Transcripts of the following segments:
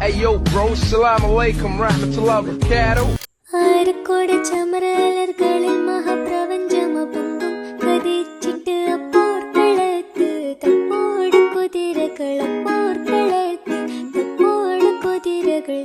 Ayo bro, salam alaikum, rahmatullah barakatuh. Arakode ചമരലർകളിൽ മഹാപ്രപഞ്ചമൊപ്പം കതിച്ചിട്ട് അപ്പോർക്കളത്ത് തപ്പോട് കുതിരകൾ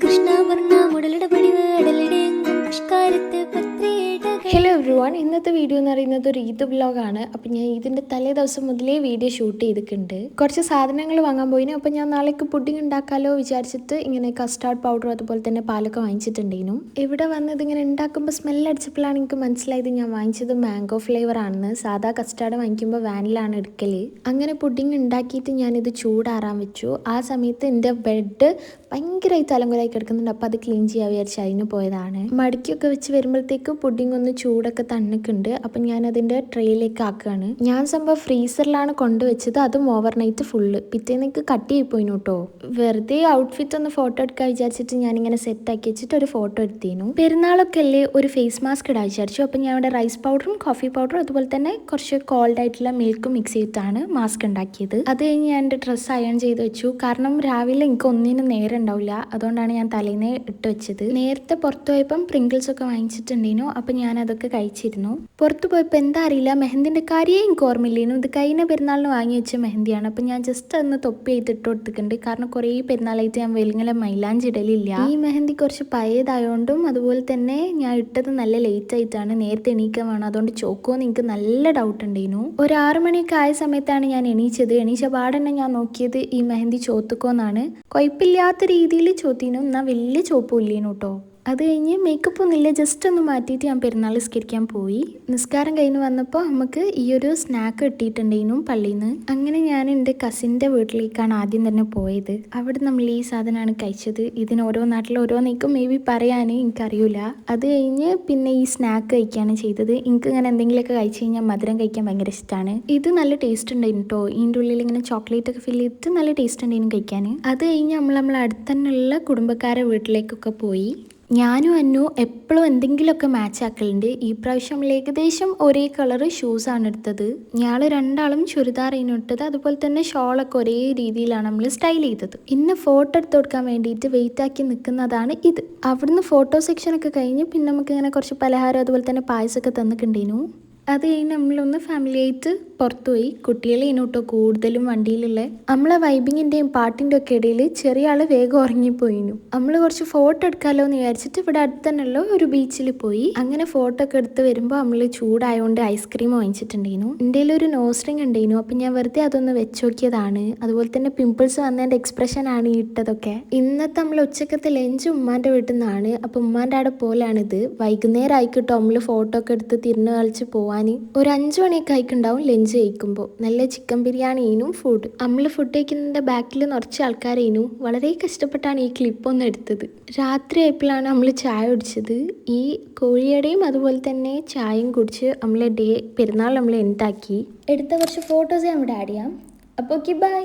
കൃഷ്ണവർണ്ണ മുടലിട പടിവ് അടലിടെങ്കും പുഷ്കാരത്ത് പത്രേടകൾ. Hello every one, ഇന്നത്തെ video എന്ന് പറയുന്നത് ഒരു ഈദ് വ്ലോഗാണ്. അപ്പം ഞാൻ ഇതിൻ്റെ തലേ ദിവസം മുതലേ വീഡിയോ ഷൂട്ട് ചെയ്തിട്ടുണ്ട്. കുറച്ച് സാധനങ്ങൾ വാങ്ങാൻ പോയിന്. അപ്പം ഞാൻ നാളേക്ക് പുഡിംഗ് ഉണ്ടാക്കാമല്ലോ വിചാരിച്ചിട്ട് ഇങ്ങനെ കസ്റ്റാർഡ് പൗഡർ അതുപോലെ തന്നെ പാലൊക്കെ വാങ്ങിച്ചിട്ടുണ്ടായിരുന്നു. ഇവിടെ വന്നത് ഇങ്ങനെ ഉണ്ടാക്കുമ്പോൾ സ്മെല്ലടിച്ചപ്പോഴാണ് എനിക്ക് മനസ്സിലായത് ഞാൻ വാങ്ങിച്ചത് മാംഗോ ഫ്ലേവർ ആണെന്ന്. സാധാ കസ്റ്റാർഡ് വാങ്ങിക്കുമ്പോൾ വാനിലാണ് എടുക്കൽ. അങ്ങനെ പുഡിംഗ് ഉണ്ടാക്കിയിട്ട് ഞാനിത് ചൂടാറാൻ വെച്ചു. ആ സമയത്ത് എൻ്റെ ബെഡ് ഭയങ്കരമായി തലങ്കുലായി കിടക്കുന്നുണ്ട്. അപ്പോൾ അത് ക്ലീൻ ചെയ്യാൻ വിചാരിച്ച് അതിന് പോയതാണ്. മടക്കിയൊക്കെ വെച്ച് വരുമ്പോഴത്തേക്ക് പുഡിംഗ് ഒന്ന് ചൂടൊക്കെ തണുക്കുന്നുണ്ട്. അപ്പം ഞാൻ അതിൻ്റെ ട്രേയിലേക്ക് ആക്കുകയാണ്. ഞാൻ സംഭവം ഫ്രീസറിലാണ് കൊണ്ടുവച്ചത്. അതും ഓവർനൈറ്റ് ഫുള്ള്. പിറ്റേന്നേക്ക് കട്ടിയായി പോയിന് കേട്ടോ. വെറുതെ ഔട്ട്ഫിറ്റ് ഒന്ന് ഫോട്ടോ എടുക്കാൻ വിചാരിച്ചിട്ട് ഞാനിങ്ങനെ സെറ്റാക്കി വെച്ചിട്ട് ഒരു ഫോട്ടോ എടുത്തിരുന്നു. പെരുന്നാളൊക്കെ അല്ലേ, ഒരു ഫേസ് മാസ്ക് ഇടാൻ വിചാരിച്ചു. അപ്പം ഞാൻ ഇവിടെ റൈസ് പൗഡറും കോഫി പൗഡറും അതുപോലെ തന്നെ കുറച്ച് കോൾഡ് ആയിട്ടുള്ള മിൽക്കും മിക്സ് ചെയ്തിട്ടാണ് മാസ്ക് ഉണ്ടാക്കിയത്. അത് കഴിഞ്ഞ് ഞാൻ എൻ്റെ ഡ്രസ്സ് അയൺ ചെയ്ത് വെച്ചു. കാരണം രാവിലെ എനിക്ക് ഒന്നിനും നേരം ഉണ്ടാവില്ല. അതുകൊണ്ടാണ് ഞാൻ തലേന്ന് ഇട്ട് വെച്ചത്. നേരത്തെ പുറത്തു പോയപ്പം പ്രിങ്കിൾസ് ഒക്കെ വാങ്ങിച്ചിട്ടുണ്ടേനു. അപ്പം ഞാൻ അതൊക്കെ കഴിച്ചിരുന്നു. പുറത്ത് പോയപ്പോൾ എന്താ അറിയില്ല, മെഹന്തിൻ്റെ കാര്യമേ എനിക്ക് ഓർമ്മയില്ലേനു. ഇത് കഴിഞ്ഞ പെരുന്നാളിന് വാങ്ങി വെച്ച മെഹന്തിയാണ്. അപ്പം ഞാൻ ജസ്റ്റ് ഒന്ന് തൊപ്പി ചെയ്തിട്ട് കൊടുത്തിട്ടുണ്ട്. കാരണം കുറേ പെരുന്നാളായിട്ട് ഞാൻ വെലിങ്ങനെ മൈലാഞ്ചി ഇടലില്ല. ഈ മെഹന്തി കുറച്ച് പഴയതായതുകൊണ്ടും അതുപോലെ തന്നെ ഞാൻ ഇട്ടത് നല്ല ലേറ്റ് ആയിട്ടാണ്. നേരത്തെ എണീക്കാൻ വേണം. അതുകൊണ്ട് ചോക്കുമെന്ന് എനിക്ക് നല്ല ഡൗട്ട് ഉണ്ടായിരുന്നു. ഒരു 6 മണിയൊക്കെ ആയ സമയത്താണ് ഞാൻ എണീച്ചത്. എണീച്ച പാടന്നെ ഞാൻ നോക്കിയത് ഈ മെഹന്തി ചോത്തുക്കോന്നാണ്. കുഴപ്പമില്ലാത്ത രീതിയിൽ ചോത്തിനു, എന്നാൽ വലിയ ചോപ്പും ഇല്ലേനു കേട്ടോ. അത് കഴിഞ്ഞ് മേക്കപ്പ് ഒന്നുമില്ല, ജസ്റ്റ് ഒന്ന് മാറ്റിയിട്ട് ഞാൻ പെരുന്നാൾ നിസ്കരിക്കാൻ പോയി. നിസ്കാരം കഴിഞ്ഞ് വന്നപ്പോൾ നമുക്ക് ഈ ഒരു സ്നാക്ക് കിട്ടിയിട്ടുണ്ടായിരുന്നു പള്ളിയിൽ നിന്ന്. അങ്ങനെ ഞാൻ എൻ്റെ കസിൻ്റെ വീട്ടിലേക്കാണ് ആദ്യം തന്നെ പോയത്. അവിടെ നമ്മൾ ഈ സാധനമാണ് കഴിച്ചത്. ഇതിന് ഓരോ നാട്ടിൽ ഓരോ നീക്കും മേ ബി പറയാൻ എനിക്കറിയില്ല. അത് കഴിഞ്ഞ് പിന്നെ ഈ സ്നാക്ക് കഴിക്കുകയാണ് ചെയ്തത്. എനിക്ക് ഇങ്ങനെ എന്തെങ്കിലുമൊക്കെ കഴിച്ച് കഴിഞ്ഞാൽ മധുരം കഴിക്കാൻ ഭയങ്കര ഇഷ്ടമാണ്. ഇത് നല്ല ടേസ്റ്റ് ഉണ്ടായിരുന്നു കേട്ടോ. ഇതിൻ്റെ ഉള്ളിൽ ഇങ്ങനെ ചോക്ലേറ്റ് ഒക്കെ ഫില്ല് ചെയ്തിട്ട് നല്ല ടേസ്റ്റ് ഉണ്ടായിരുന്നു കഴിക്കാൻ. അത് കഴിഞ്ഞ് നമ്മൾ അടുത്ത് തന്നെയുള്ള കുടുംബക്കാരെ വീട്ടിലേക്കൊക്കെ പോയി. ഞാനും അന്നു എപ്പോഴും എന്തെങ്കിലുമൊക്കെ മാച്ച് ആക്കലുണ്ട്. ഈ പ്രാവശ്യം ഏകദേശം ഒരേ കളറ് ഷൂസാണ് എടുത്തത്. ഞങ്ങൾ രണ്ടാളും ചുരിദാറിന് ഇട്ടത്. അതുപോലെ തന്നെ ഷോളൊക്കെ ഒരേ രീതിയിലാണ് നമ്മൾ സ്റ്റൈൽ ചെയ്തത്. ഇന്ന് ഫോട്ടോ എടുത്ത് കൊടുക്കാൻ വേണ്ടിയിട്ട് വെയിറ്റ് ആക്കി നിൽക്കുന്നതാണ് ഇത്. അവിടുന്ന് ഫോട്ടോ സെക്ഷനൊക്കെ കഴിഞ്ഞ് പിന്നെ നമുക്ക് ഇങ്ങനെ കുറച്ച് പലഹാരം അതുപോലെ തന്നെ പായസമൊക്കെ തന്നിട്ടുണ്ടേനു. അത് കഴിഞ്ഞ് നമ്മളൊന്ന് ഫാമിലി ആയിട്ട് പുറത്തുപോയി. കുട്ടികളെ കേട്ടോ കൂടുതലും വണ്ടിയിലുള്ള. നമ്മളെ വൈബിങ്ങിൻ്റെയും പാട്ടിൻ്റെ ഒക്കെ ഇടയിൽ ചെറിയ ആൾ വേഗം ഉറങ്ങിപ്പോയിനു. നമ്മൾ കുറച്ച് ഫോട്ടോ എടുക്കാമല്ലോ എന്ന് വിചാരിച്ചിട്ട് ഇവിടെ അടുത്ത് തന്നെയുള്ള ഒരു ബീച്ചിൽ പോയി. അങ്ങനെ ഫോട്ടോ ഒക്കെ എടുത്ത് വരുമ്പോൾ നമ്മൾ ചൂടായതുകൊണ്ട് ഐസ്ക്രീം വാങ്ങിച്ചിട്ടുണ്ടായിരുന്നു. എൻ്റെ ഒരു നോസ് റിങ് ഉണ്ടായിരുന്നു. അപ്പം ഞാൻ വെറുതെ അതൊന്ന് വെച്ച് നോക്കിയതാണ്. അതുപോലെ തന്നെ പിമ്പിൾസ് വന്നതിൻ്റെ എക്സ്പ്രഷൻ ആണ് ഈ ഇട്ടതൊക്കെ. ഇന്നത്തെ നമ്മൾ ഉച്ചക്കത്തെ ലഞ്ച് ഉമ്മാൻ്റെ വീട്ടിൽ നിന്നാണ്. അപ്പം ഉമ്മാൻ്റെ അവിടെ പോലാണിത്. വൈകുന്നേരം ആയിക്കിട്ടോ നമ്മൾ ഫോട്ടോ ഒക്കെ എടുത്ത് തിരിഞ്ഞ് കളിച്ച് പോവാൻ. ഒരു 5 മണിയൊക്കെ ആയിക്കുണ്ടാവും ലഞ്ച് കഴിക്കുമ്പോൾ. നല്ല ചിക്കൻ ബിരിയാണിനും ഫുഡ്. നമ്മൾ ഫുഡ് കഴിക്കുന്നതിൻ്റെ ബാക്കിൽ നിറച്ച് ആൾക്കാരേനു. വളരെ കഷ്ടപ്പെട്ടാണ് ഈ ക്ലിപ്പൊന്നും എടുത്തത്. രാത്രി ആയപ്പോഴാണ് നമ്മൾ ചായ കുടിച്ചത്. ഈ കോഴിയുടെയും അതുപോലെ തന്നെ ചായയും കുടിച്ച് നമ്മളെ പെരുന്നാൾ നമ്മൾ ഉണ്ടാക്കി. എടുത്ത കുറച്ച് ഫോട്ടോസ് നമ്മുടെ ആഡ് ചെയ്യാം. അപ്പോൾ ഓക്കെ, ബൈ.